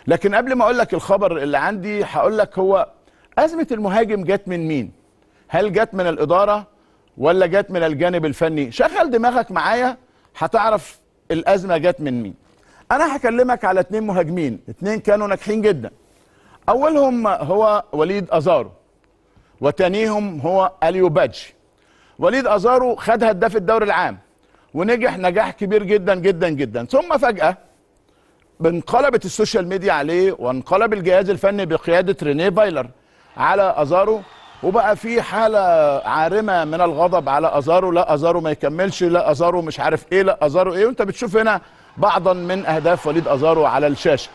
لكن قبل ما اقول لك الخبر اللي عندي هقول لك هو ازمه المهاجم جت من مين؟ هل جت من الاداره ولا جت من الجانب الفني؟ شغل دماغك معايا هتعرف الازمه جت من مين. انا هكلمك على 2 مهاجمين، 2 كانوا ناجحين جدا. اولهم هو وليد ازارو وتانيهم هو اليو بادجي. وليد ازارو خد هداف الدوري العام ونجح نجاح كبير جدا جدا جدا، ثم فجأة انقلبت السوشيال ميديا عليه وانقلب الجهاز الفني بقيادة رينيه فايلر على ازارو، وبقى في حالة عارمة من الغضب على ازارو. لا ازارو ما يكملش، لا ازارو مش عارف ايه، لا ازارو ايه. وانت بتشوف هنا بعضا من اهداف وليد ازارو على الشاشة.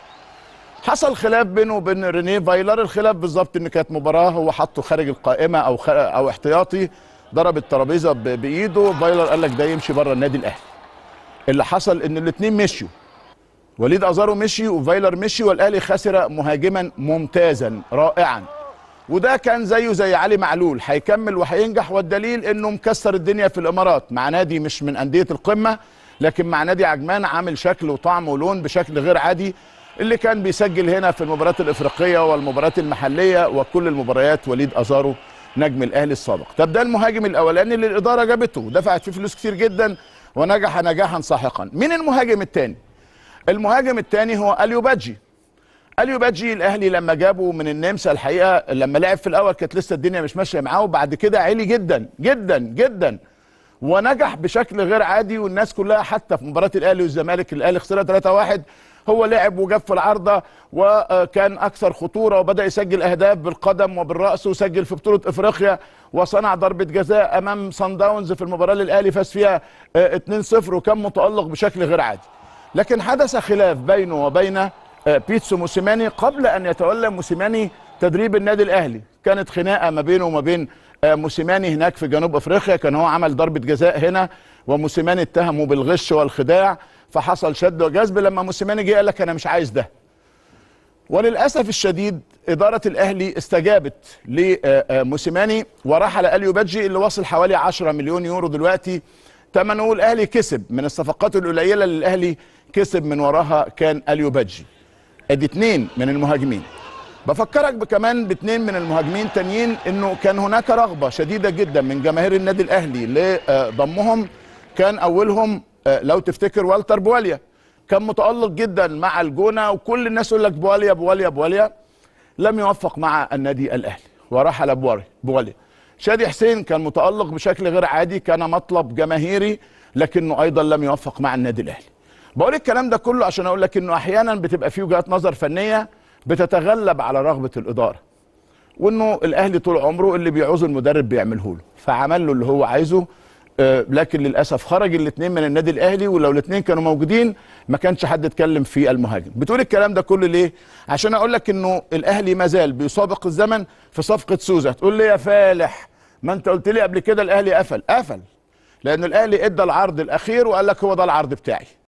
حصل خلاف بينه وبين رينيه فايلر، الخلاف بالظبط ان كانت مباراة هو حطه خارج القائمة او احتياطي، ضرب الترابيزة بايده، فايلر قال لك ده يمشي بره النادي الاهلي. اللي حصل ان الاثنين مشيوا، وليد ازارو مشي وفايلر مشي، والاهلي خسر مهاجما ممتازا رائعا. وده كان زيه زي علي معلول، هيكمل وهينجح، والدليل انه مكسر الدنيا في الامارات مع نادي مش من انديه القمه، لكن مع نادي عجمان عامل شكل وطعم ولون بشكل غير عادي. اللي كان بيسجل هنا في المباريات الافريقيه والمباريات المحليه وكل المباريات وليد ازارو نجم الاهلي السابق. طب ده المهاجم الاولاني اللي الاداره جابته دفعت فيه فلوس كتير جدا ونجح نجاحا ساحقا. مين المهاجم الثاني؟ المهاجم الثاني هو اليو بادجي. اليو بادجي الاهلي لما جابه من النمسا الحقيقه لما لعب في الاول كانت لسه الدنيا مش ماشيه معاه، وبعد كده عالي جدا جدا جدا ونجح بشكل غير عادي، والناس كلها حتى في مباراه الاهلي والزمالك الاهلي خسرها 3-1 هو لعب وجاب في العارضه وكان اكثر خطوره وبدا يسجل اهداف بالقدم وبالراس، وسجل في بطوله افريقيا وصنع ضربه جزاء امام صن داونز في المباراه اللي الاهلي فاز فيها 2-0 وكان متالق بشكل غير عادي. لكن حدث خلاف بينه وبين بيتسو موسيماني قبل ان يتولى موسيماني تدريب النادي الاهلي. كانت خناقه ما بينه وما بين موسيماني هناك في جنوب افريقيا، كان هو عمل ضربه جزاء هنا وموسيماني اتهمه بالغش والخداع، فحصل شد وجذب. لما موسيماني جه قال لك انا مش عايز ده. وللاسف الشديد اداره الاهلي استجابت لموسيماني ورحل اليو بادجي اللي وصل حوالي 10 مليون يورو دلوقتي ثمنه. الاهلي كسب من الصفقات القليله اللي الاهلي كسب من وراها كان اليو بادجي. ادي 2 من المهاجمين. بفكرك كمان ب2 من المهاجمين تانيين انه كان هناك رغبه شديده جدا من جماهير النادي الاهلي لضمهم. كان اولهم لو تفتكر والتر بواليا، كان متالق جدا مع الجونه وكل الناس يقول لك بواليا بواليا بواليا، لم يوفق مع النادي الاهلي ورحل بواليا. شادي حسين كان متالق بشكل غير عادي، كان مطلب جماهيري لكنه ايضا لم يوفق مع النادي الاهلي. بقول الكلام ده كله عشان اقول لك انه احيانا بتبقى في وجهات نظر فنيه بتتغلب على رغبه الاداره، وانه الاهلي طول عمره اللي بيعوزه المدرب بيعمله له، فعمل له اللي هو عايزه. لكن للاسف خرج الاثنين من النادي الاهلي، ولو الاثنين كانوا موجودين ما كانش حد اتكلم في المهاجم. بتقول الكلام ده كله ليه؟ عشان اقول لك انه الاهلي ما زال بيسابق الزمن في صفقه سوزا. تقول لي يا فالح ما انت قلت لي قبل كده الاهلي قفل لان الاهلي ادى العرض الاخير وقال لك هو ده العرض بتاعي.